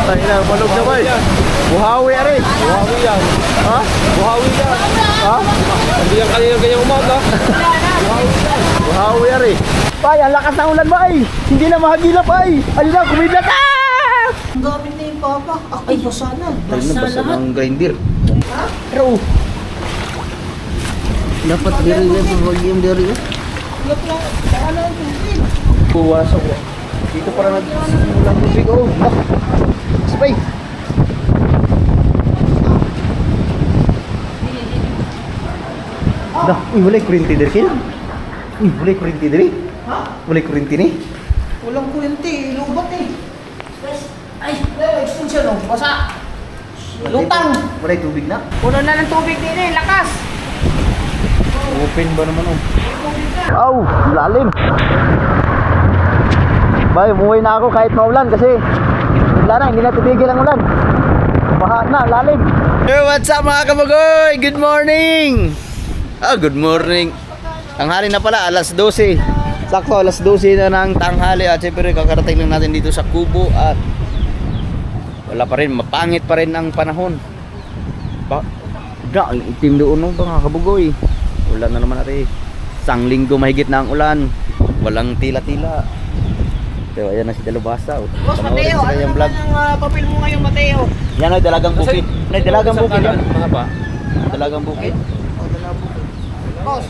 Tayo na, malog na ba eh. Buhawi ari. Buhawi yan. Ha? Buhawi yan. Ha? Hindi yan kanina ganyang umaga. Buhawi ari. Bay, ang lakas ng ulan ba ay? Hindi na mahagilap ay. Ayun na, kumidlat. Ah! Ang gamit na yung papa. Ay, basa na. Basa ng grinder. Ha? Pero, dapat diri na yung diri. Yup lang. Ano ang tubig? Puwasok ko. Dito para nagsimulang tubig. Oh, bak. Sabay. Dah, wala kuryente diri kin. Wala kuryente diri. Ha? Wala kuryente ni. Walang kuryente. Lubat eh. Ay, extension oh. Basa. Lutang. Wala tubig na. Puno na ng tubig din eh. Lakas. Open ba naman oh? Aw, lalim. Bay, umuwi na ako kahit maulan kasi wala na, hindi na titigil ang ulan. Baha na, lalim. Hey, what's up mga kabagoy? Good morning! Good morning. Tanghali na pala, alas 12. Sakto, alas 12 na ng tanghali at siyempre kakarating lang natin dito sa Kubo at wala pa rin, mapangit pa rin ang panahon. Ang itim doon no, mga kabagoy. Ulan na naman natin. Isang linggo mahigit na ang ulan. Walang tila-tila. So ayan na si Dalubasa. Boss Mateo, ano naman ang papel mo ngayon Mateo? Yan ay dalagang bukid. Ay dalagang bukid yan. Mga pa? Dalagang bukid. Boss.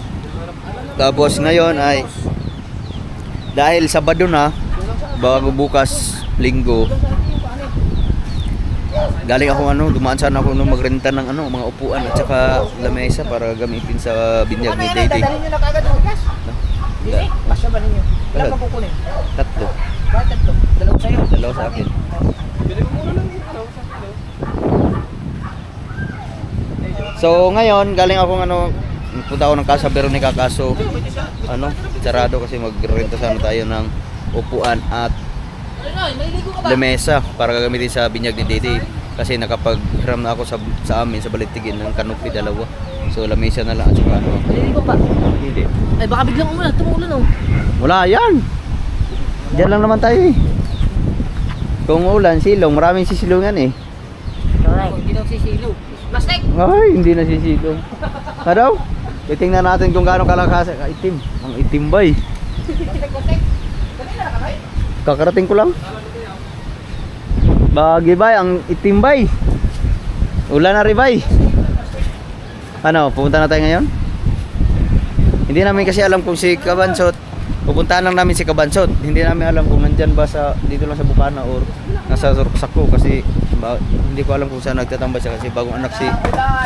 Tapos ngayon ay dahil Sabado na, bago bukas Linggo. Galing ako dumaan sana ako magrenta ng mga upuan at saka lamesa para gamitin sa binyag Ano ni yan? Tete. Dadalhin nyo na kagad ng gas? Hindi. Pasya ba ninyo? Ilan pa kukunin? Tatlo. Bakit tatlo? Dalawa sa'yo? Dalawa sa akin. So ngayon galing ako punta ako ng Casa Veronica kaso sarado kasi magrenta sana tayo ng upuan at lamesa para gagamitin sa binyag ni Tete kasi nakapaghiram na ako sa amin sa Balitigin ng kanopi dalawa. So lamesa na lang at saka Maliligo pa? hindi. Ay baka biglang umulan. Tumuulan oh. Wala yan. Diyan lang naman tayo eh. Kung ulan, silong, maraming sisilungan eh. Alright. Hindi daw sisilo. Plastic! Ay, hindi na sisilong. Ano? Titingnan natin kung gaano kalakas. Itim. Ang itim ba eh. Plastic! Kanina na kamay? Kakarating ko lang. Bagi bay, ang itim bay. Ulan na rin bay. Ano, pupunta na tayo ngayon? Hindi namin kasi alam kung si Kabansot. Pupuntahan lang namin si Kabansot. Hindi namin alam kung nandyan ba dito lang sa Bukana or nasa Surksako kasi hindi ko alam kung saan nagtatambay siya kasi bagong anak si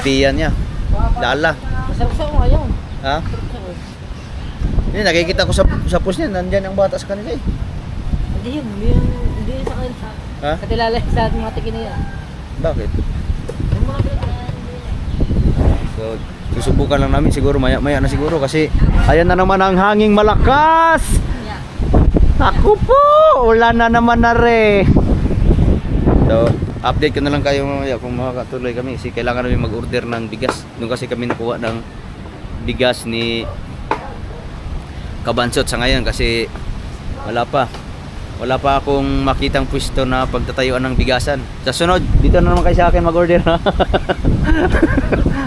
tiya niya. Lala. Masarap sa ngayon. Ha? Hindi, nakikita ko sa post niya, nandyan ang bata sa kanila eh. Hindi yun. Hindi yun sa kanila. Ha? Katilala sa mga tikin niya. Bakit? So, susubukan lang namin siguro maya na siguro kasi ayan na naman ang hanging malakas. Ako po, ulan na naman na re. So, update ko na lang kayo mamaya kung makakatuloy kami kasi kailangan namin mag-order ng bigas. Doon kasi kami nakuha ng bigas ni Kabansot sa ngayon kasi wala pa akong makitang pwesto na pagtatayuan ng bigasan. Sa sunod, dito na naman kayo sa akin mag-order.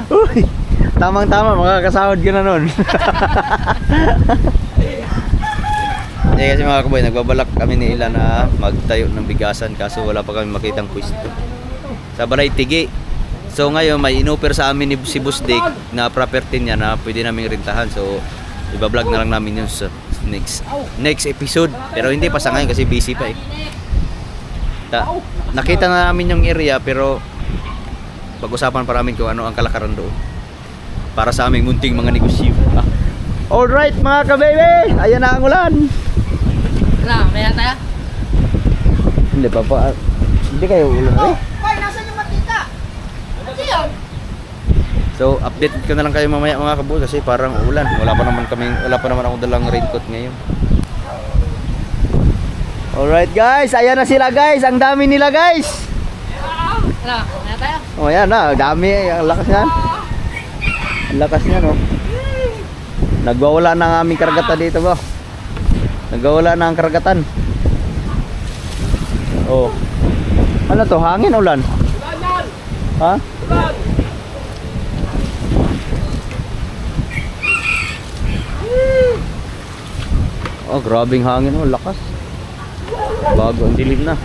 Uy, tamang-tama, makakasahod ka na nun. Kasi mga kaboy, nagbabalak kami ni Ilan na magtayo ng bigasan kaso wala pa kami makitang pwesto. Sa Balay Tigi. So ngayon, may inoper sa amin si Boss Dick na property niya na pwede naming rentahan. So, iba-vlog na lang namin yun sa next episode. Pero hindi pa sa ngayon kasi busy pa eh. Nakita na namin yung area pero pag-usapan pa namin kung ano ang kalakaran doon para sa aming munting mga negosyo. Alright mga ka-baby, ayan na ang ulan. Maya tayo? Hindi pa. Hindi kayo ulan eh. Hoy, nasan yung matika? Ano yun? So update ko na lang kayo mamaya mga kabuo kasi parang ulan. Wala pa naman akong dalang raincoat ngayon. Alright guys, ayan na sila guys. Ang dami nila guys. Maya tayo? Oh ayan na, dami. Ang lakas niyan. Ang lakas niyan oh. Nagwawala na ang aming karagatan dito ba? Nagwawala na ang karagatan. Oh. Ano to? Hangin o ulan? Ulan yan! Ha? Ulan! Oh, grabing hangin oh, lakas. Bago ang dilim na.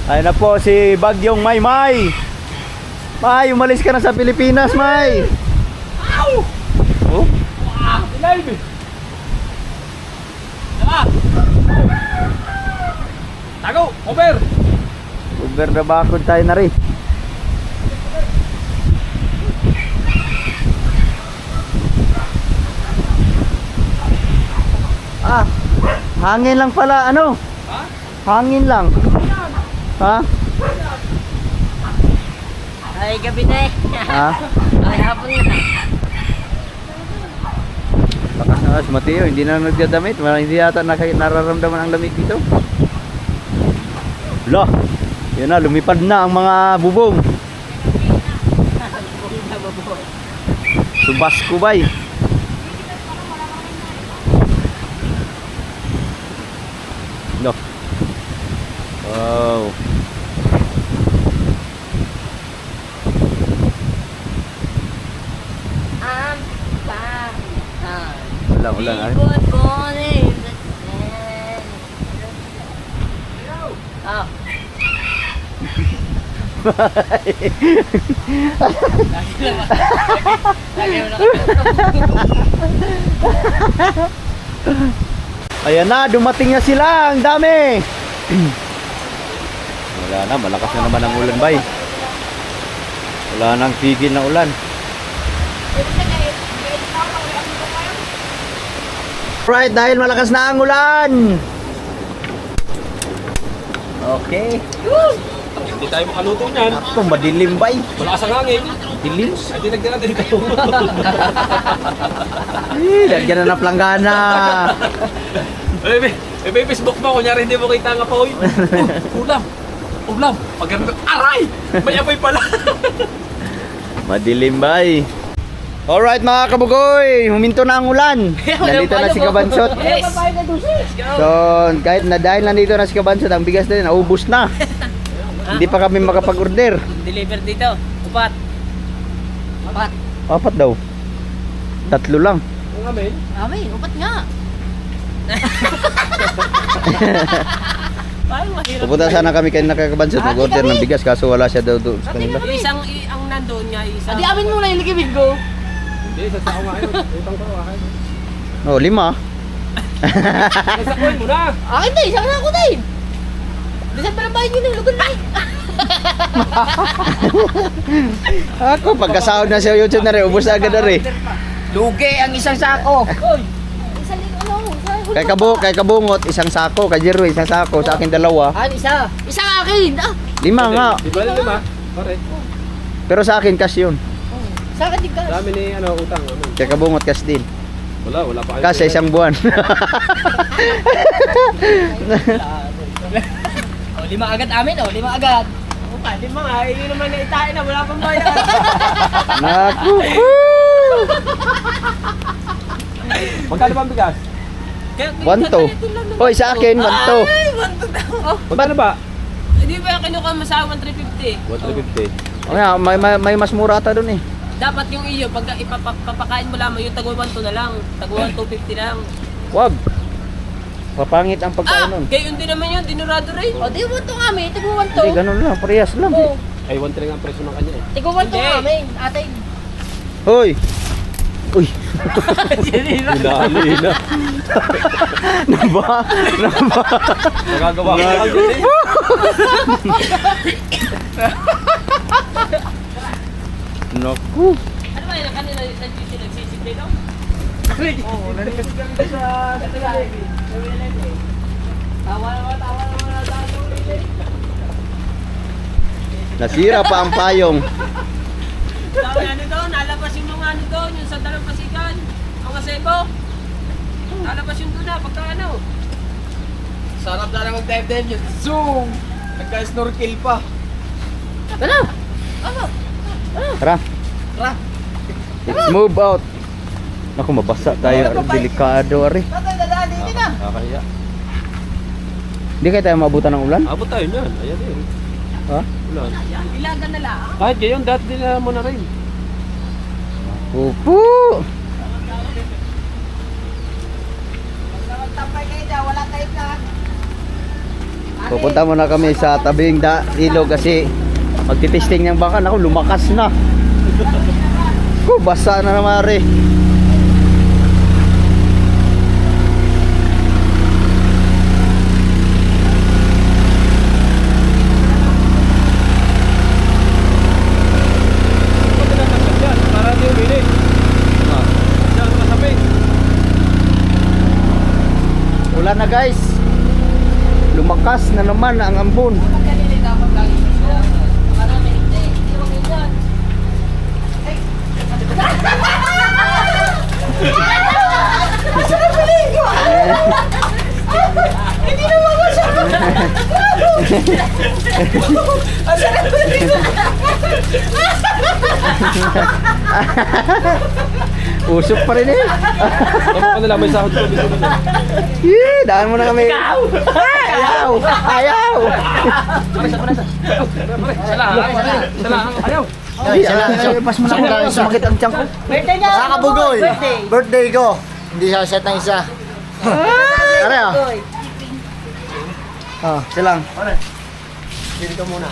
Ayun na po si Bagyong Maymay. May, umalis ka na sa Pilipinas, May. Ow! Oh, Wow! Live! Tama! Tago! Over! over na bakod tayo na rin. Ah, hangin lang pala, ano? Ha? Hangin lang. Ha? Ay, gabi na eh. Ha? Ay, hapon na. Lakas na si Mateo, hindi na nagdadamit. Hindi yata nararamdaman ang lamig dito. Lah, yun na, lumipad na ang mga bubong. Subas ko bay. No. Wow. Ulang ay. Ah. Ayan na, dumating na sila. Ang dami. Wala na, malakas na naman ang ulan bay. Wala nang tigil na ulan. Right, dahil malakas na ang ulan. Okay. Hindi tayo makaluto niyan. Ako, madilim bay. Malakas ang hangin. Dilim. Ay, dinagdagan din tayo. Lagyan na ng planggana. May Facebook mo, kunyari hindi mo kita nga pa. Uy, ulam. Ulam. Pag ganun, aray! May apoy pala. Madilim bay. Alright mga kabugoy, huminto na ang ulan. Nandito na si Kabansot. Yes. So, kahit na dahil nandito na si Kabansot, ang bigas na rin, naubos na. Hindi pa kami makapag-order. Deliver dito. Upat. Upat. Apat daw. 3 lang. Ang amin. Amin, upat nga. Parang mahirap. Pupunta sana kami kay Kabansot, mag-order ng bigas, kaso wala siya daw doon sa kanila. Ang nandoon nga isa. Adi amin muna yung ligibig ko. Hindi, sasako nga yun. Utang ko akin. Oh, 5. Sasakuin mo na. Akin din, isang na ako din. Bisan pa ng bahay nyo na, lugan na. Ako, pagkasahod na sa YouTube na rin, ubos na agad na rin. Lugi ang isang sako. Oy. Isang ano, Kay Kabungot, isang sako. Kay Jerry, isang sako. Sa akin 2. isa. Isang akin. 5 nga. Di ba lima? Pare. Pero sa akin, cash yun. Sa akin din ka. Dami ni ano, utang. Amin. Kay Kabungot, cash din. Wala pa kayo. Kasi isang buwan. O, 5 agad amin, o. 5 agad. O, 5 nga. Hindi naman naitain na. Wala pang bayad. Naku. Magkano ba ang bigas? 1-2. Hoy, sa akin, 1-2. Ay, 1-2 daw. Magkano ba? Hindi ba kinuha mo sa 1,350? 150. Oh, yeah, may mas mura ata doon eh. Dapat yung iyo, pag ipapakain mo lamang, yung tagwa 1,2 na lang. Tagwa 250 lang. Wag. Papangit ang pagkain nun. Kaya yun din naman yun, dinurado rin. O, di 1,2 kami, tagwa 1,2. Hindi, ganun lang. Parehas lang. Oo, Ay, 1 lang ang presyo ng kanya eh. tagwa 1,2 kami, atay. Hoy. Uy. Hinali na. Naba. Magagawa ka lang din eh. Naku. Ano ba yun, kanina nagsisip dito? Oo, narinig kami sa Tagalog. Tawa naman na tayo. Nasira pa ang payong. Sabi ano doon, nalabas yung mga ano doon, yung sa dalampasigan, mga sebo. Nalabas yung doon na, pagka ano. Sarap na naman dive yun. Zoom! Nagka-snorkel pa. Ano? Ano? Tara. Tara. Let's move out. Naku, mabasa tayo. Delikado, ari. Tatay, dadaan dito na. Kakaya. Hindi kayo tayo maabutan ng ulan? Abot tayo niyan. Ayan eh. Ha? Ulan. Ilagan na lang. Kahit gayon, dati din mo na rin. Opo! Magtampay kayo dyan, wala tayo na. Pupunta muna kami sa tabing ilog kasi magtitesting ng baka. Ako, lumakas na. Basa na naman rin. Para di umilit. Diyan, kasabi. Ulan na guys. Lumakas na naman ang ambon. Magkalilita ako lagi. Marami, hindi mo ganyan. Hindi naman mo siya. Usok pa rin eh. Ano nila, may sahod ko dito na. Daan mo na kami. Ayaw! Ayaw! Ayaw. Pas mo na ako sumakit ang tiyan ko. Birthday niya. Sa Kabugoy, Birthday. birthday ko. Hindi siya set ng isa. Tara ah. Isa lang. Sili ka muna.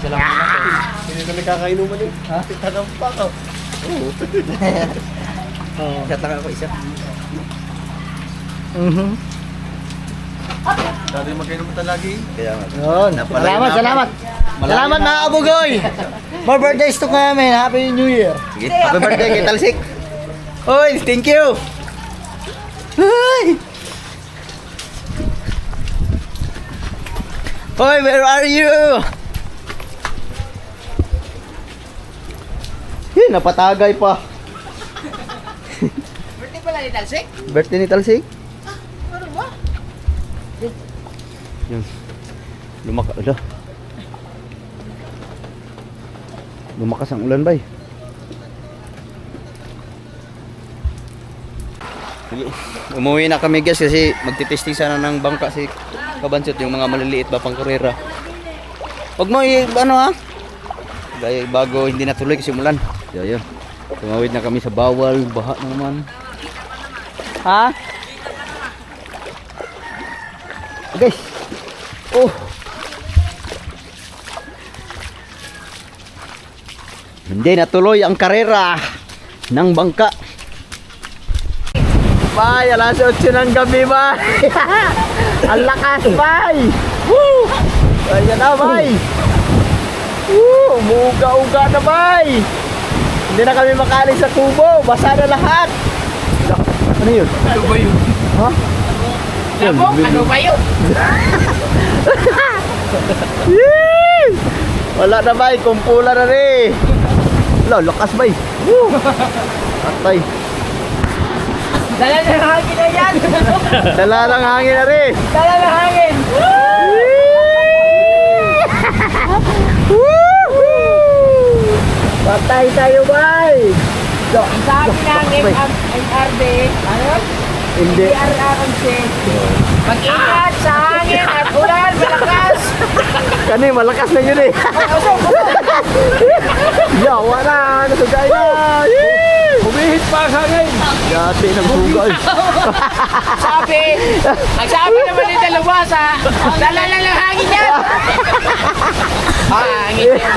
Sili kami kakainuman eh. Ha? Tanong pa ka. Shot lang ako isa. Dati magkainuman tayo lagi. Kaya nga. Yun. Salamat, salamat. Salamat mga Kabugoy. More birthdays to kami. Happy New Year. Sige, happy birthday kay Talsik. Oy, thank you. Hi. Hoy, where are you? Napatagay pa. Birthday pala ni Talsik? Birthday ni Talsik. Ano ba? Yun. Lumakas. Lumakas ang ulan, bay. Sige. Umuwi na kami guys kasi magtitesting sana ng bangka si Kabansot, yung mga maliliit ba pang karera. Huwag mo ano ha? Dahil bago hindi natuloy kasi umulan. Yun. Tumawid na kami sa bawal, baha na naman. Ha? Guys. Oh. Hindi natuloy ang karera ng bangka. Bay, alas 8 ng gabi, bay. Ang lakas, bay. Woo! Ayan na, bay. Woo! Umuuga-uga na, bay. Hindi na kami makalis sa kubo. Basa na lahat. Ano yun? Ano ba yun? Ha? Labok, ano ba yun? Yee! Wala na, bay. Kumpula na rin. Wala, lakas, bay. Woo! Atay. Dala ng hangin na yan. Dala ng hangin na rin. Dala ng hangin. Patay tayo, bay. Sabi ng MRD, ano? Hindi. PRRMC. Mag-ingat sa hangin at ulan, malakas. Kani, malakas na yun eh. Yawa na. Nasugay na. Humihit pa sa hangin. Dati ng hugay. Ang sabi naman ni Dalawasa, dala na ng hangin yan. Hangin yan.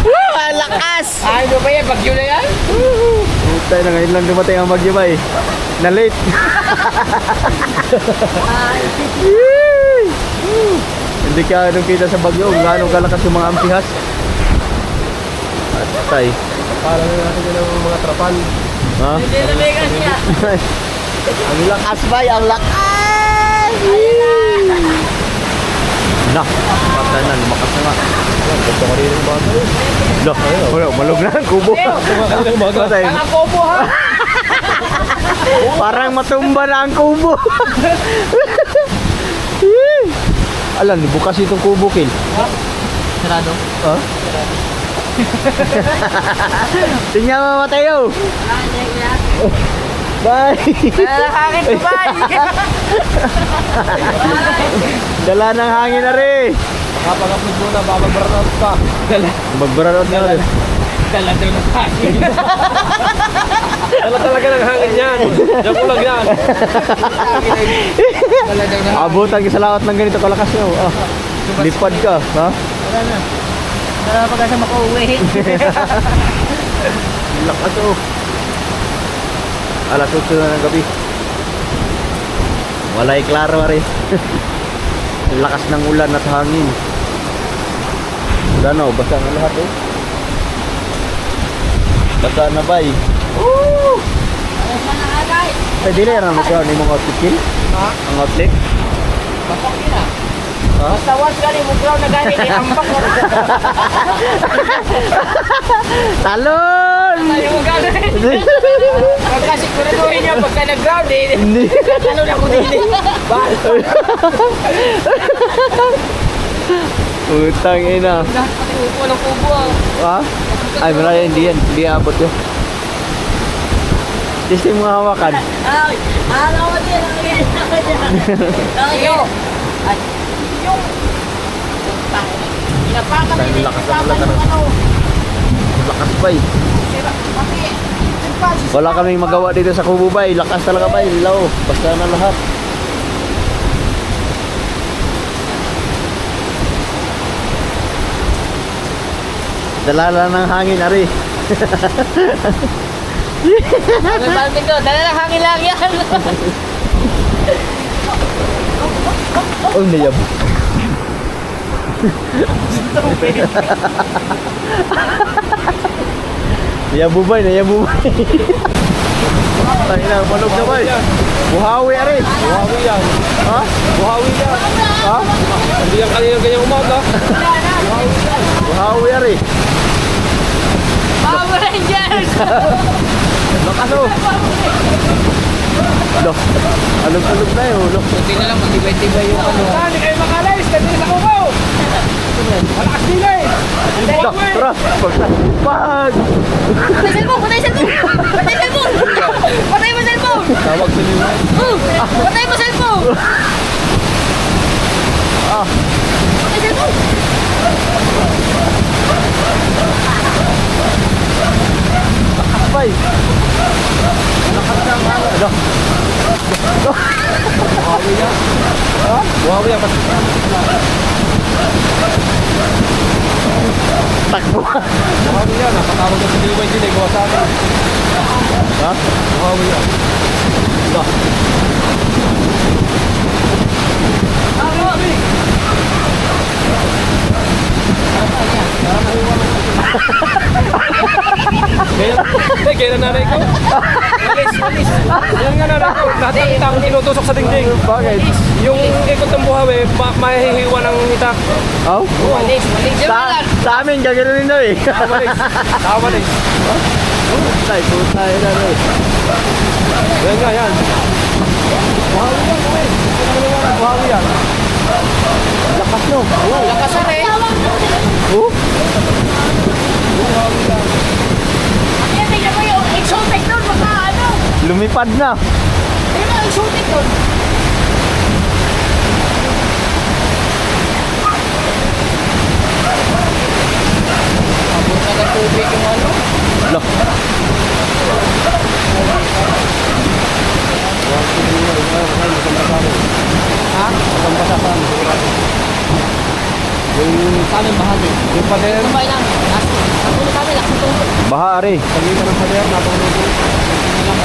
Malakas. Ano ba yan? Bagyo na yan? Tayo na ngayon lang dumating ang bagyo ba eh. Na late. Hindi ka anong kita sa bagyo. Gano'ng kalakas yung mga ampihas. Atay. Para na natin yun ang mga trapan. Ha? Hindi na may siya. Ang lakas ba? Ang lakas! Na, patay na, lumakas na nga. Gusto ko rin yung bata yun. Loh, wala, malog na ang kubo. Patay. Ang kobo ha? Parang matumba na ang kubo. Alam, bukas itong kubo, Kin. Sarado. Ha? Tingnan mo, Mateo. Bye! Hangin ko ba? Dala ng hangin na rin! Kapag-upload muna, babag-burnout pa. Mag-burnout na rin. Dala daw ng hangin. Dala talaga ng hangin yan. Diyan ko lang yan. Dala daw ng Abutan ka sa laot ng ganito kalakas nyo. Ah, lipad ka, ha? Wala na. Wala pa kasi makauwi. Lakas oh. Alas 8 na ng gabi. Walay klaro rin. Lakas ng ulan at hangin. Wala na oh, basa na lahat oh. Basa na ba eh? Woo! Ayos na nakagay. Pwede na yan ang magkano yung mga outfit kill? Ha? Ang outlet? Bapak yun ah. Ha? Basta once gani mo ground na gani, iambak na. Talon! Tayo mo gani. Pagka siguraduhin niya pagka nag-ground eh. Hindi. Talon ako din eh. Utang ina. Lahat pati upo ng kubo ah. Ha? Ay, wala yan, hindi yan. Hindi abot yun. Testing mga hawakan. Ay, alam mo din. Iyo. At yung inapakan Tayo din. lakas ang ulan na rin. Lakas ba eh. Wala kaming magawa dito sa Kubo bay. Lakas talaga bay. Law. Basta na lahat. Dalala ng hangin, Ari. Ano ba ito? Dala lang hangin lang yan. Oh, nayab. Nayabubay, nayabubay. Tayo na, malog na bay. Buhawi, Ari. Buhawi yan. Ha? Buhawi yan. Ha? Hindi yan kanina ganyang umaga. Buhawi, Ari. Power Rangers! Lakas oh. Loh, alog-alog na yun. Loh. Buti na lang, matibay-tibay yung ano. Hindi kayo makalayos. Kasi sa kubaw. Malakas nila eh. Loh, tara. Pag! Patay cellphone! Patay cellphone! Patay cellphone! Patay mo cellphone! Tawag sa nila. Patay mo cellphone! Ah, Patay cellphone! bay. Lakas na ang hangin. Loh. Buhawi yan. Ha? Buhawi yan. Takbo. Buhawi yan. Nakatawag na sa Diliway din eh. Gawa sa akin. Ha? Buhawi yan. Loh. Kaya nanay ko. Alis. Yan nga nanay ko. Lahat ng ita akong tinutusok sa dingding. Bakit? Yung ikot ng buhawi, mahihiwa ng ita. Oh? Walis! Sa amin, gagano'n na eh. Tama eh. Tay, putay na rin. Yan nga yan. Buhawi yan. Lakas no. Lakasan eh! Oh? Yan, tingnan mo yung exotic doon, baka ano! Lumipad na. Tingnan mo yung exotic doon! Abot na ng tubig yung ano? Loh. Ha? Yung kanan bahagi. Yung pader. Kumain lang. Natulog kami, lakas ng tubig. Baha, Ari. Pagitan ng pader, napangulog.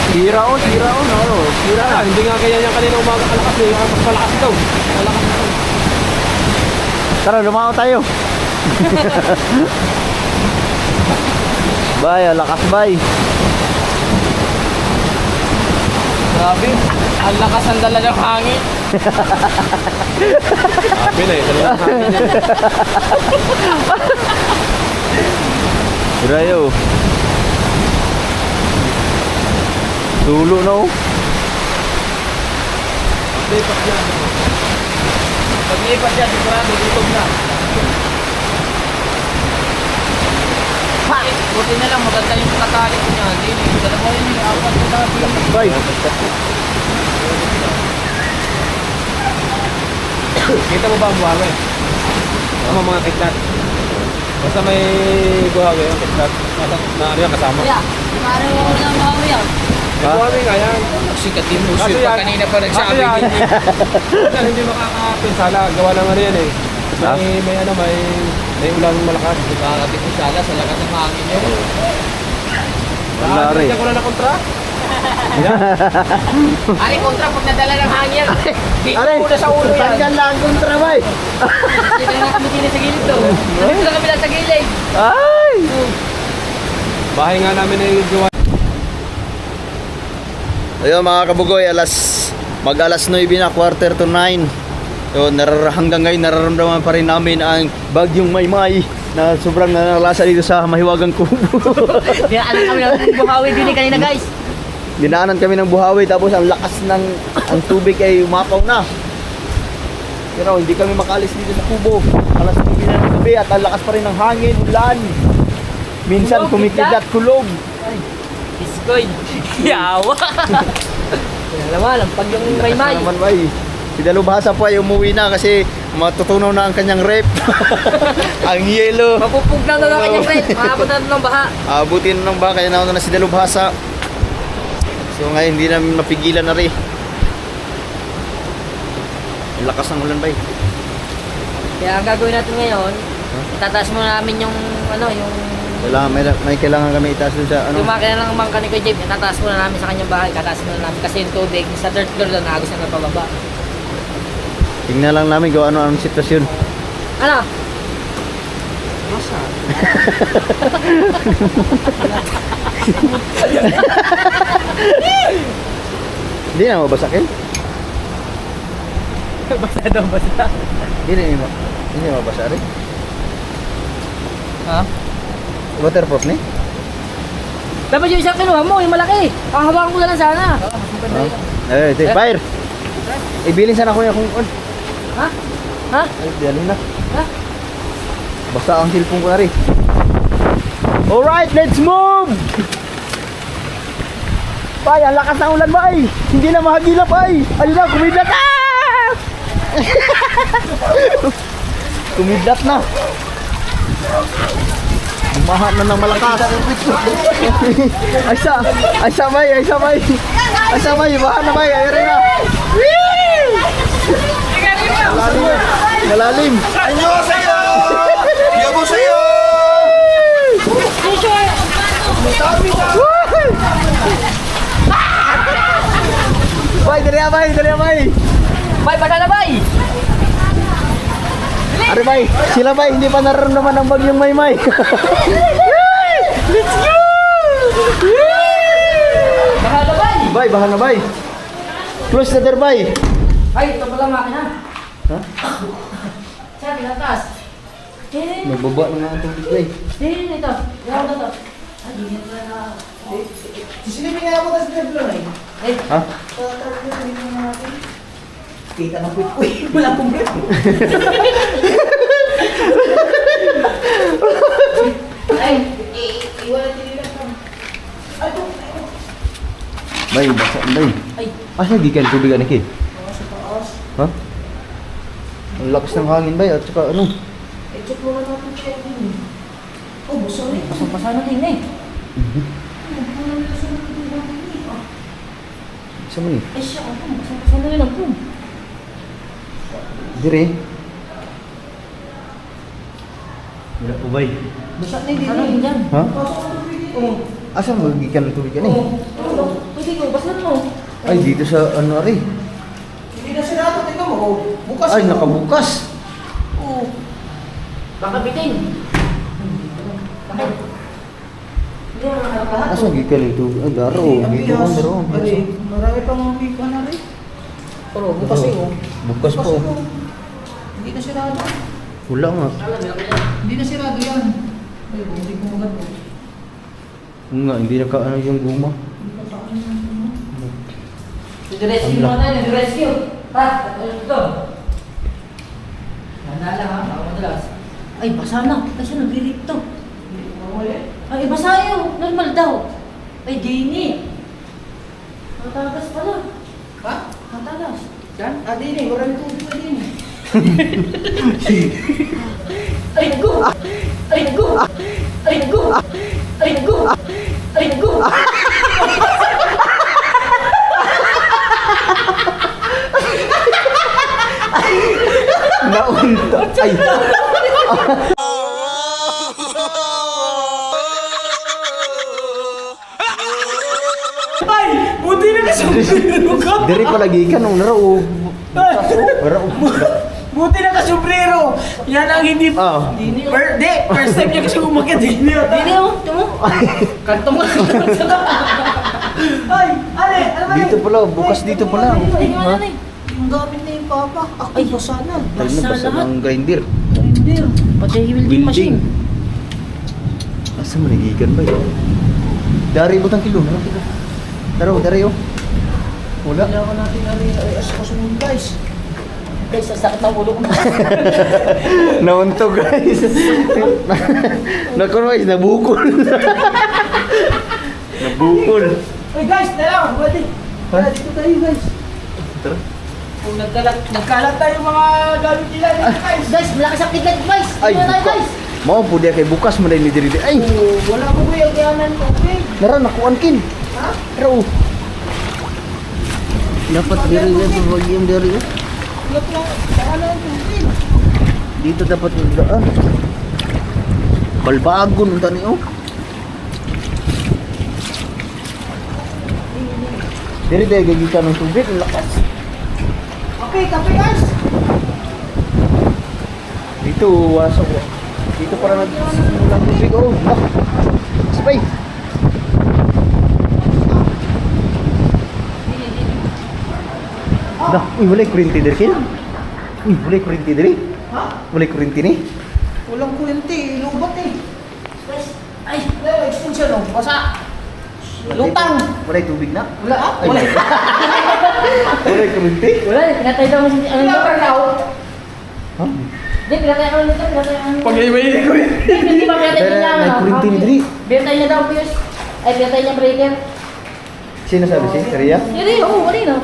Tira on. Ano? Tira na. Hindi nga kaya niya kanina umaga kalakas eh. Mas malakas ito. Malakas ito. Tara, lumaw tayo. Bay, lakas bay. Grabe, ang lakas ng dala ng hangin. Sabi na eh. Talagang hangin yan. Rayo. Dulo na oh. Lipat yan. Pag lipat yan, sigurado, gutom na. Buti na lang, maganda yung katali ko niya. Hindi, dalawa yun yung apat ko dati. Bay. Kita mo ba ang buhangin? Tama mga kitlat. Basta may buhangin ang kitlat. Na ano yan kasama? Kaya, parang wala na mahawi yan. May buhangin nga yan. Sikat din mo, Kaso pa yan- kanina pa nagsabi. Kaso yan, yan, hindi makakapinsala. Gawa ng ano yan eh. May ulan malakas. Bakit ko sala sa lakas ng hangin yun? Wala rin. Hindi ko na kontra. Ari, kontra pag nadala ng hangin. Dito Aray, muna sa ulo yan. tanggal lang ang kontra, bay. Dito na kami sa gilid to. Dito na kami sa gilid. Ay! Bahay nga namin ay gawa. Ayun mga kabugoy, mag alas 9 na, 8:45. So hanggang ngayon nararamdaman pa rin namin ang bagyong Maymay na sobrang nanalasa dito sa mahiwagang kubo. Dinaanan kami ng buhawi din kanina guys. Dinaanan kami ng buhawi tapos ang lakas ng ang tubig ay umapaw na. Pero hindi kami makaalis dito sa kubo. Alas 9 na ng gabi at ang lakas pa rin ng hangin, ulan. Minsan Kulog, kumikidlat kulog. Iskoy. Yawa. Alam mo, pag yung Maymay. Naman bay. Si Dalubhasa po ay umuwi na kasi matutunaw na ang kanyang rep. Ang yelo. Mapupug na doon ang kanyang rate. Makapot na doon ng baha. Abutin na ng baka, kaya nauna na si Dalubhasa. So ngayon hindi namin mapigilan na rin. Ang lakas ng ulan bay. Kaya ang gagawin natin ngayon, itataas muna namin yung yung Kailangan, may kailangan kami itaas dun sa ano. yung makina ng mangka ni Kuya Jeb, itataas muna namin sa kanyang bahay, itataas muna namin kasi yung tubig sa third floor doon, agos na pababa. Tingnan lang namin kung ano ang sitwasyon. Ano? Hindi na mabasakin? Basta daw, basta. Hindi na mabasa rin. Ha? Waterproof ni? Dapat yung isang kinuha mo, yung malaki. Ang hawakan ko na lang sana. Ito, fire! Ibilin sana ko yung kung... Ha? Ha? Ay, dialin na. Ha? Basta ang cellphone ko na rin. Alright, let's move! Bay, ang lakas ng ulan, bay! Hindi na mahagilap, bay! Ayun na, kumidlat! Ah! Kumidlat na! Bumaha na ng malakas! Ay sa bay! Baha na, bay! Ayun na! Malalim! Anyo sa'yo! Yabo sa'yo! Bay, dali bay! Bay, basta na bay! Ari bay, sila bay, hindi pa nararamdaman ang bagyong Maymay. Let's go! Baka na bay! Bay, bahan na bay. Close the door bay. Ay, ito pala makina. Ha? Saan, tinatas? Nagbaba na nga ang tubig bay. Hindi, ito. Yaw na to. Ay, hindi na. Sisilipin nga ako tas dribble na eh. Ha? Kita ng puy. Wala pong grip. Ay, iwala tinila ka. Bay, basa bay. Ay. Asa gikan tubig ani kid? Ha? Ang lakas ng hangin bay at saka ano? I-check mo na natin siya din. Oh, buso rin. Pasang-pasa na din eh. Isa mo ni? Ay, siya ako. Pasang-pasa na rin ang pum. Dire. Wala po bay. Basa na din Ano eh. yun dyan? Ha? Oo. Asa mo gikan ng tubig ani? Pwede ko, basan mo. Ay dito sa ano ari? Hindi na sirado. Tingnan mo. Oh. Bukas. Ay nakabukas. Oo. Baka bitin. Bakit? Hindi mo nakakahat. Asa gikan ng tubig? Ay daro, dito man daro. Marami pang week na rin. Pero bukas eh. Oh. Bukas po. Hindi na sirado. Wala nga. Hindi na sirado yan. Ay, hindi ko magad po. Nga, hindi naka ano yung guma. Rescue mo na yun, rescue. Pa, ito. Handa lang ha, ako madalas. Ay, basa na. Kasi nag-relate to. Ay, iba sa'yo. Normal daw. Ay, dini. Matagas pala. Ha? Matagas. Yan? Dini. Maraming tubig pa din. Ay, go! Ay, go! Ay, go! Ay, go! Ay, go! Naunta. Ay. Ay! Buti na kasumbrero ka! Diri palagi ka nung naro. Buti na kasumbrero! Yan ang hindi... Ah. First time niya kasi umakyat din niya. Dini, oh. Tumo. Kanto mo. Ay! Ale! Ano ba Dito pala, bukas dito pala. Ay, Ha? ano eh. Ang gamit na yung papa. Ay, basa na. Ay, Basa nabasa lahat. ng grinder. Hindi. Pati welding machine. Asa manigigan ba yun? Dari butang kilo na. Dari oh. Wala. Kailangan natin ay kasunod guys. Guys, sa sakit ng ulo ko. Naunto guys. Naku guys, nabukol. Nabukol. Uy guys, dalaw. Pwede. Ha? Dito tayo guys. Tara. Kung nagkalat tayo mga gamit nila dito guys. Guys, malakas ang kidlat, guys. Ay, Dito na tayo, buka. guys. Mau po dia kay bukas mo dahil ni diri. Ay, Wala ko kuya gayanan ko. Okay. nara nakuan kin. Ha? Pero dapat diri na bagian dari. Wala ko lang. Gayanan ko. Okay. Dito dapat magdaan. Balbagon unta ni oh. Diri dahil gagikan ng tubig, ang lakas. Okay, kape guys. Dito, wasok. Dito para nagsimulang tubig. Oh, ah. Spy. Dah, uy, walay kurinti diri kin. Uy, walay kurinti diri. Ha? Walay kurinti ni. Walang kuwente. Lubat eh. Guys, ay. Wala, extension oh. Basa. Lutang. Walay tubig na. Wala ah. Ay. Wala. Walay kurinti. Wala, pinatay daw si ano Wala nito. pa daw. Ha? Hindi, pinatay ako nito, pinatay ako nito. Pag-iway ko yun. Hindi pa pinatay Pero niya. may kurinti ni diri. Pinatay niya daw, Pius. Ay, pinatay niya breaker. Sino sabi si Maria? Yun eh, oo, wala no.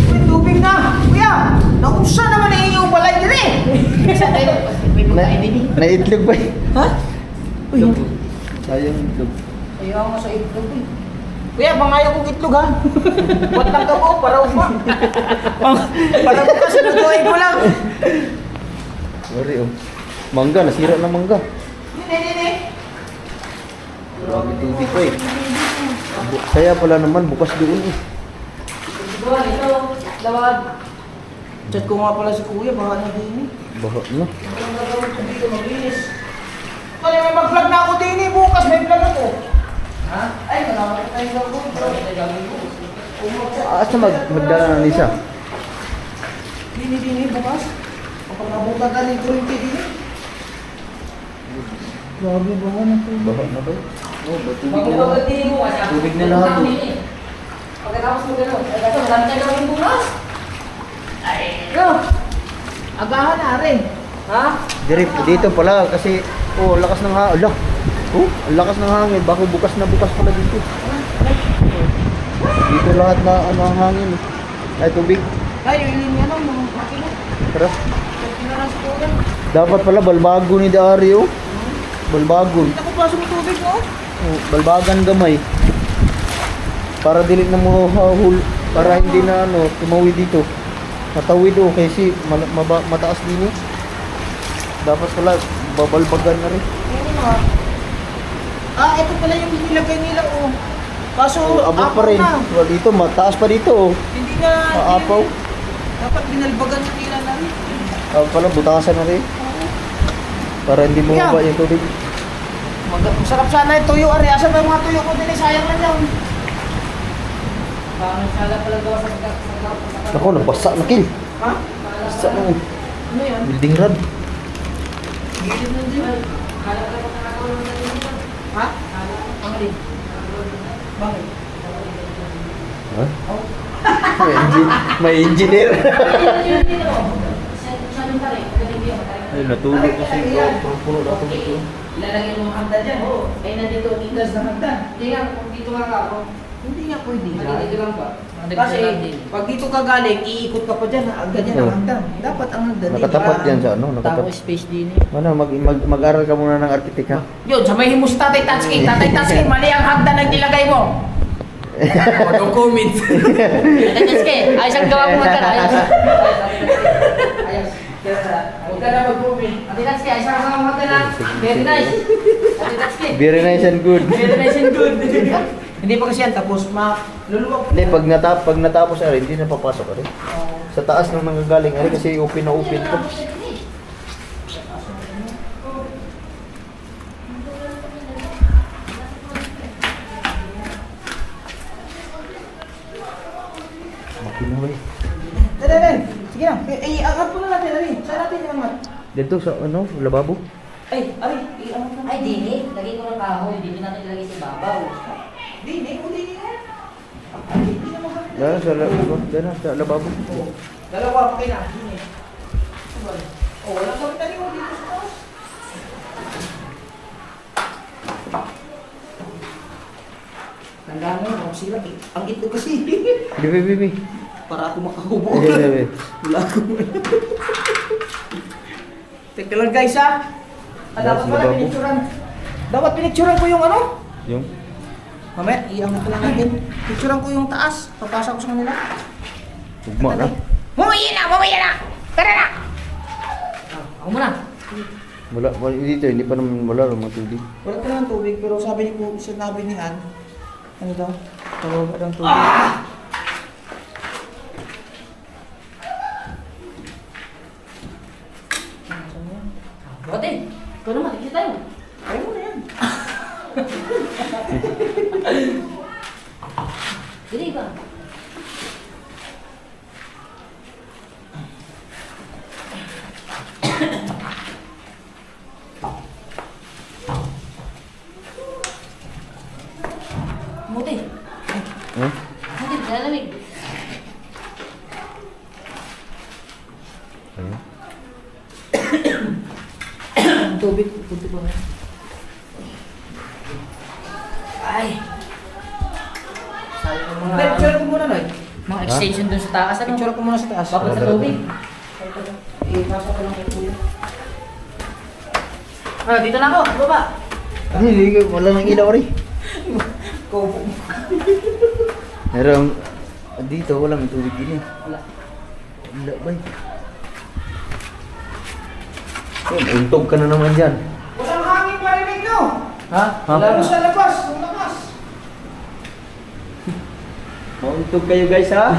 May tubig na. Kuya, nakusa naman ang iyong balay din eh. Na itlog ba? Ha? Uy, sayang itlog. Ayaw nga sa itlog eh. Kuya, bangayaw kong itlog ha. Ba't lang ka mo? Para uma. Para bukas nagawin ko lang. Sorry oh. Mangga, nasira na mangga. Nene. Grabe tubig ko eh. Kaya pala naman bukas doon eh. Doon, ito, lawag. Chat ko nga pala si kuya, baka na din eh. Baha na. Ang gagawin ko dito, maglinis. Kali may mag-vlog na ako din eh, bukas may vlog ako. Ha? Ay, malaman ko tayong gagawin ko. Asa magdala na Lisa? Dini, bukas. Kapag nabutan ka rin kurinti din eh. Grabe, bawa na to. Baha na ba? Oh, ba tubig Bago na ba lahat? tingin mo, wala. Tubig na lahat oh. Pagkatapos mo gano'n, ay gato, marami tayo gawin bukas. Ay, no. Agahan na rin. Ha? Dito pala kasi oh, lakas ng hangin. Ala. Oh, ang lakas ng hangin. Baka bukas na bukas pala dito. Dito lahat na ano ang hangin. Ay tubig. Ay, yung ano, mga makina. Tara. Pinaras ko rin. Dapat pala balbago ni Dario. Balbagon. Kita ko pa sa tubig oh. Oh, balbagan gamay. Para dili na mo hahul, para hindi na ano, tumawid dito. Matawid oh kasi mataas din eh. Dapat pala babalbagan na rin. Ano nga? Ah, ito pala yung nilagay nila oh. Kaso, Oh, abot pa apaw rin. na. Well, dito mataas pa dito oh. Hindi na. Aapaw. Dapat binalbagan na nila na rin. Dapat pala butasan na rin. Para hindi mo Yeah. ba yung tubig. Masarap sana yung tuyo. Ari, asa ba yung mga tuyo ko din eh? Sayang lang yan. Parang sala pala gawa sa Ako, nabasa na kill. Ha? Basa na oh. Ano yan? Building rod. Gilid na din. Kala ko na nakagawa ng ganito. Ha? Ang alin. Bakit? Ha? May engineer. Yun, dito. Sabi pa rin, ganun yun. Ay, natulog kasi ito. Puno na tubig ko. Ilalagay mo ang hagdan dyan. Eh, nandito ang itas ng hagdan. Hindi nga, kung dito nga ka ako. Hindi nga pwede. Dito lang ba? Kasi, pag dito ka galing, iikot ka pa dyan. Agad yan ang hagdan. Dapat ang hagdan. Nakatapat yan sa ano? Tao Nakatapat. space din Ano, mag-aral ka muna ng arkitek ha? Yun, sabihin mo si Tatay Tatsuki. Tatay Tatsuki, mali ang hagdan na nilagay mo. No comment. Tatay Tatsuki, ayos ang gawa mo hagdan. Ayos. Ayos. Huwag ka na mag-comment. Tatay Tatsuki, ayos ang gawa mo hagdan. Very nice. Tatay Tatsuki. Very nice and good. Very nice and good. Hindi pa kasi yan, tapos luluwag. Hindi, pag natapos ari, hindi na papasok ari. Sa taas nang nanggagaling ari kasi open na open to. Makinaway. Dali. Sige na. Iangat po na natin, Ari. Saan natin iangat? Dito sa ano, lababo. Ay, Ari, iangat na. Ay, dini. Lagay ko ng kahoy. Dini natin ilagay sa babaw. Dini na. Dini na magkakita. Dala sa lababo, dala sa lababo. Dalawa pa kayo na. Dini. Oh, walang kapitan mo dito sa taas. Tandaan mo, ako sila. Ang ito kasi. Bibi. Para ako makahubo. Bibi. Wala ako. Teka lang guys ha. Dapat pala Lababo. pinicturan. Dapat pinicturan ko yung ano? Yung Mamaya, iangat ko lang natin. Picturean ko yung taas. Papasa ko sa kanila. ugma na. Mamaya na! Tara na! Ako muna. Wala dito, hindi pa naman wala mga tubig. Wala ka ng tubig, pero sinabi ni Han, ano daw? Tawag ng tubig. Bote. Ikaw naman, ikita tayo. Ayaw mo na yan. Dili ba? Bote. Huh? Bote, lalamig. Ayun. Ang tubig, tubig ba? Ay. Sayang ang mga... Picture ko muna, Noy. Mga extension dun sa taas. Ano? Picture ko muna sa taas. Bakit sa tubig? Ipasa ko lang kay Kuya. Ah, dito na ako. Baba. Hindi, wala nang ilaw rin. Kobo. Meron dito walang tubig din. Wala. Wala ba? Untog ka na naman dyan. Walang hangin marinig nyo! Ha? Lalo sa labas, ang lakas. Mauntog kayo guys ha?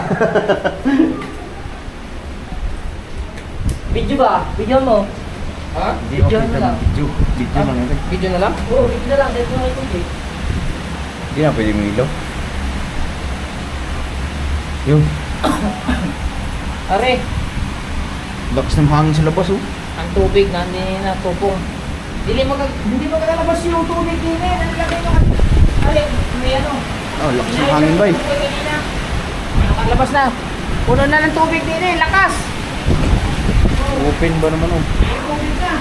Video ba? Video mo. Ha? Video na lang. Video lang yun. Video na lang? Oo, video na lang. Dito na may tubig. Hindi na pwede mong ilaw. Yung Are, lakas ng hangin sa labas oh. ang tubig na tupong. Hindi maglalabas yung tubig din eh. Nalagay nyo. Ay, may ano. Oh, lakas ng hangin ba eh. Nakalabas na. Puno na ng tubig din eh. Lakas. Open ba naman oh. May tubig na.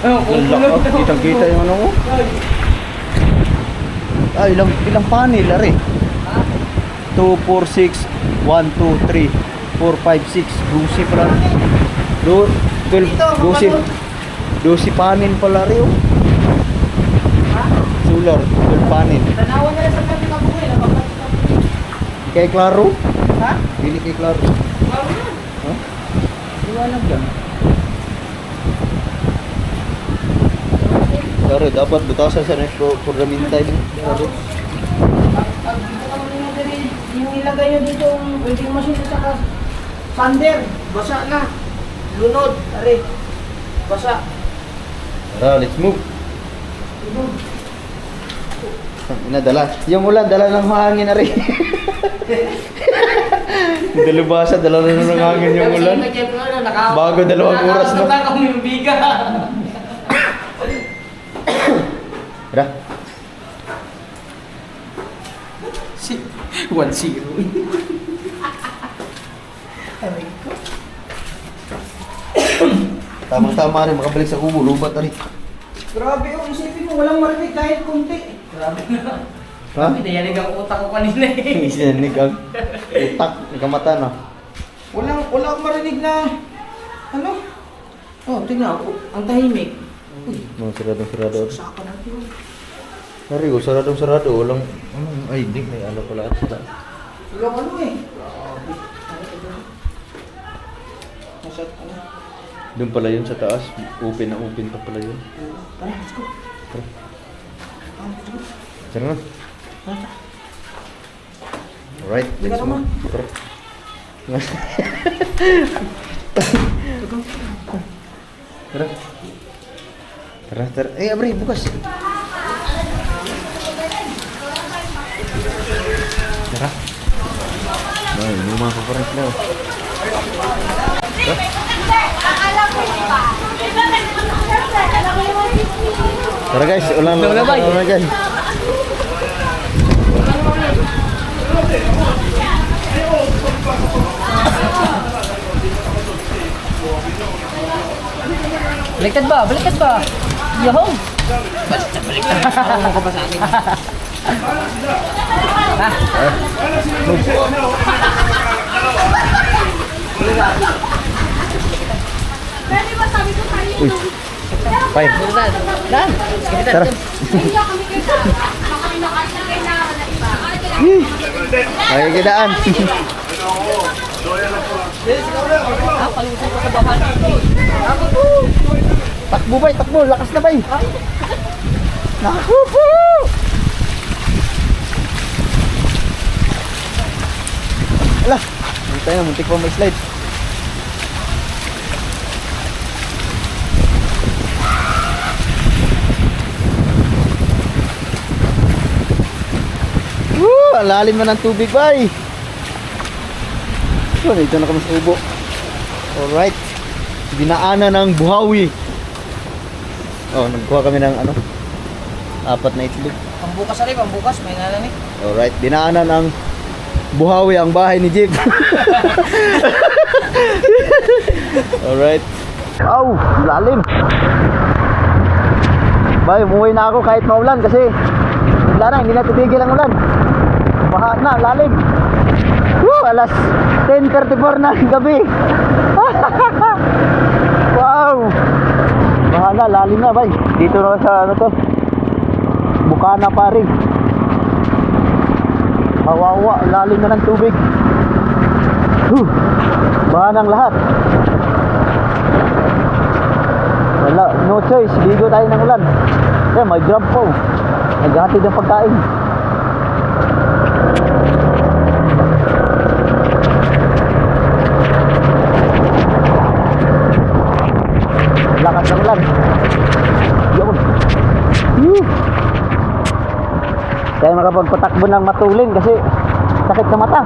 Lalak, kitang-kita yung ano mo. Ah, ilang panel are? 2, 4, 6, 1, 2, 3, 4, 5, 6. 12 pala. 12 panel pala rin oh. Solar, 12 panel. Tanawan na lang sa kami ka buhay. Kay Claro? Ha? Pili kay Claro. Claro na. Ha? Iwanag lang. Claro, dapat butasan sa next for the meantime. Claro. Yung ilagay nyo dito yung welding machine at saka sander. Basa na. Lunod. Are. Basa. Tara, let's move. Lunod. Inadala. Yung ulan, dala ng hangin na rin. Dalubasa, dala na ng hangin yung ulan. Bago 2 oras no. Tara. 1-0. Tamang-tama rin, makabalik sa kubo, lubat na rin. Grabe yung isipin mo, walang marinig kahit kunti. Grabe na. Ha? Hindi, yanig ang utak ko kanina eh. Isinig ang utak, nagkamata na. Wala akong marinig na, ano? Oh, tingnan ako. Ang tahimik. Mga sarado. Saka natin. Nari ko, sarado. Walang, ay, hindi, may ano pala. Walang ano eh. Masat, ano? Doon pala yun sa taas, open pa pala yun. Tara, let's go. Tara na. Alright, Hindi ka naman. Tara. Tara. Eh, abri, bukas. Tara. Ay, lumang pa rin sila. Tara guys, ulang dyan. Baliktad ba? Yoho! Baliktad. Ako ka pa sa akin. Pwede ba sabi ko tayo? Uy. Fine. Dan! Tara. Hindi kami kita. Baka kami nakasakay na iba. Ay, kidaan. Palusong ko sa bahan. Takbo bay, takbo. Lakas na bay. Naku po. Ala, hindi tayo na. Muntik pa may slide. Ang lalim na ng tubig bay. So, dito na kami sa ubo. Alright. Dinaanan ng buhawi. Oh, nagkuha kami ng ano, 4 na itlog. Pambukas rin, pambukas. May nalamig. Alright, dinaanan ng buhawi ang bahay ni Jeep. Alright. Aw, lalim. Bay, umuwi na ako kahit maulan kasi wala na, hindi na titigil ang ulan. Baha na, lalim. Alas 10:34 na ng gabi. Wow. Baha na, lalim na bay. Dito na sa ano to, Bukana pare. Hawawa, lalim na ng tubig. Baha ng lahat. Wala, no choice, ligo tayo ng ulan. Eh, may grab po. Naghahatid ng pagkain. Lakas ng ulan. Yun. Kaya makapagpatakbo ng matulin kasi sakit sa mata.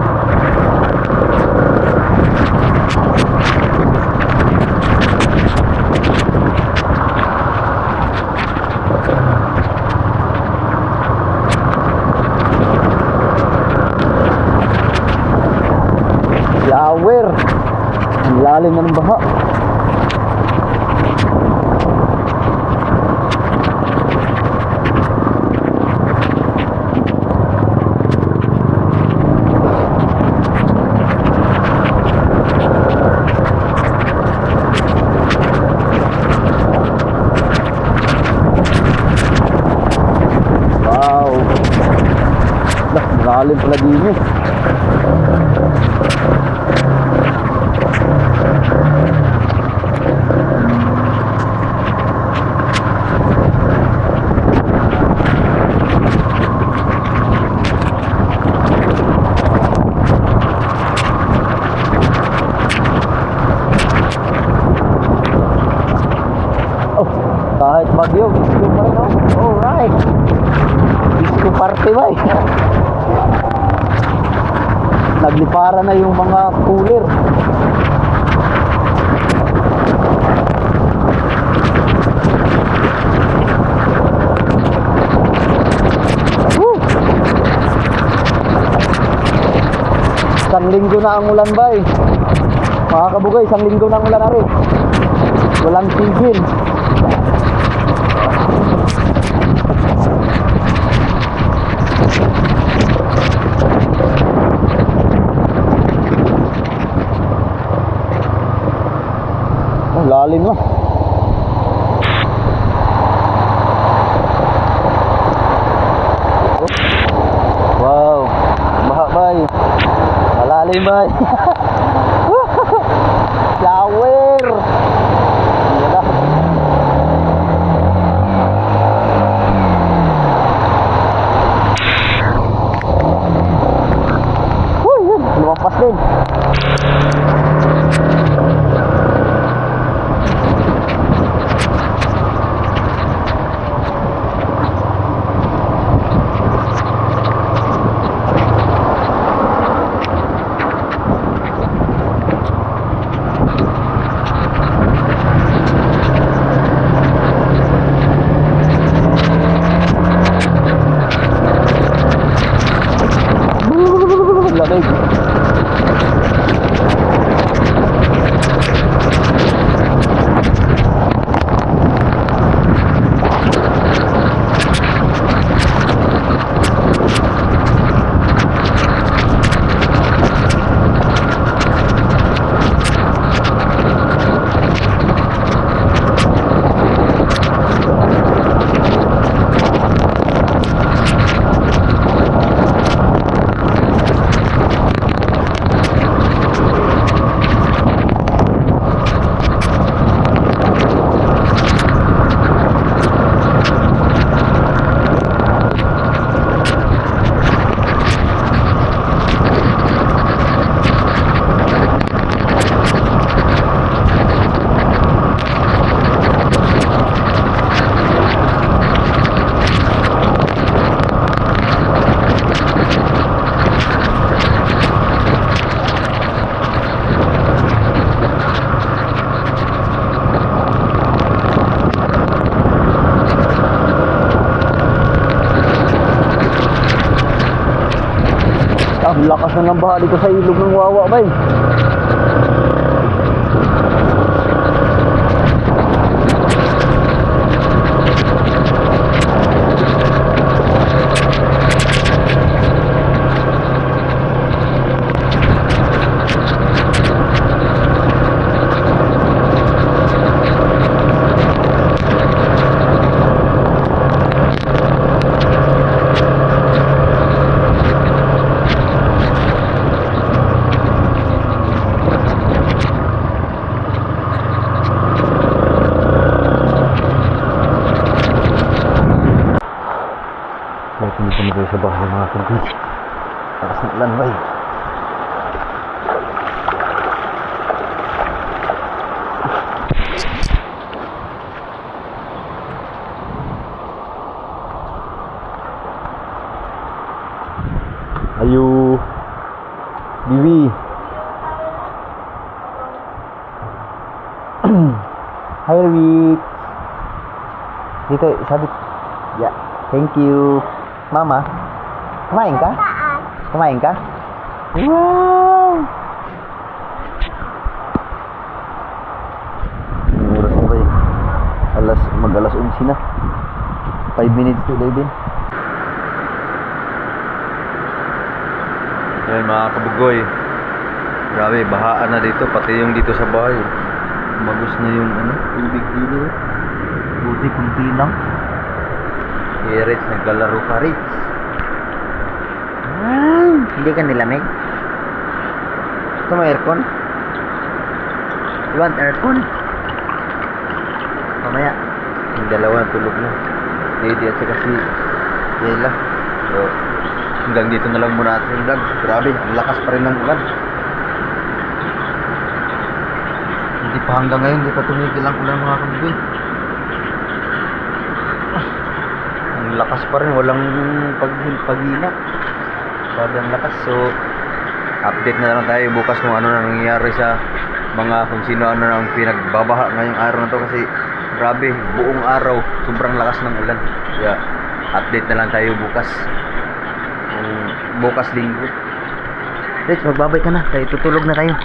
Shower. Ang lalim na ng baha. Wow. Malalim pala din eh. Kahit bagyo, disco pa rin, oh. Alright. Disco party ba eh. Naglipara na yung mga cooler. Isang linggo na ang ulan ba eh. Mga kabugay, isang linggo na ang ulan na rin. Walang tigil. Oh, lalim mo. Wow, baha bay. Malalim bay. Shower. Iyalah. Yun, lumampas din. Lamig. Ang lakas na ng baha dito sa ilog ng Wawa bay. Pumunta na tayo sa bahay mga kambing. Lakas ng ulan bay. Ayo Bibi. Hi Rick. Dito sabit. Ya, thank you. Mama, kumain ka? Kumain ka? Wow! Ang oras na ba eh? Mag-alas 11 na. 5 minutes to 11. Yan mga kabugoy. Grabe, bahaan na dito. Pati yung dito sa bahay. Magos na yung tubig dito. Buti kunti lang. Rich, naglalaro ka Rich. Hindi ka nilamig? Gusto mo aircon? You want aircon? Mamaya yung dalawa tulog na, Lady at saka si Yela. So hanggang dito na lang muna natin yung vlog. Grabe, ang lakas pa rin ng ulan. Hindi pa hanggang ngayon, hindi pa tumigil ang ulan mga kambing. Lakas pa rin, walang paghina. Padang lakas. So update na lang tayo bukas kung ano na nangyayari sa mga kung sino ano ang pinagbabaha ngayong araw na to, kasi grabe, buong araw sobrang lakas ng ulan. Kaya update na lang tayo bukas. Bukas linggo. Rich, magbabay ka na. Tayo tutulog na tayo.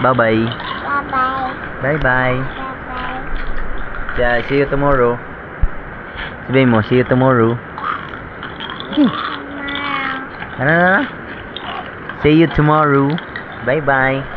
Bye bye. Bye-bye. Bye bye. Bye-bye. Yeah, see you tomorrow. Sabihin mo, see you tomorrow. Ano? See you tomorrow. Bye-bye.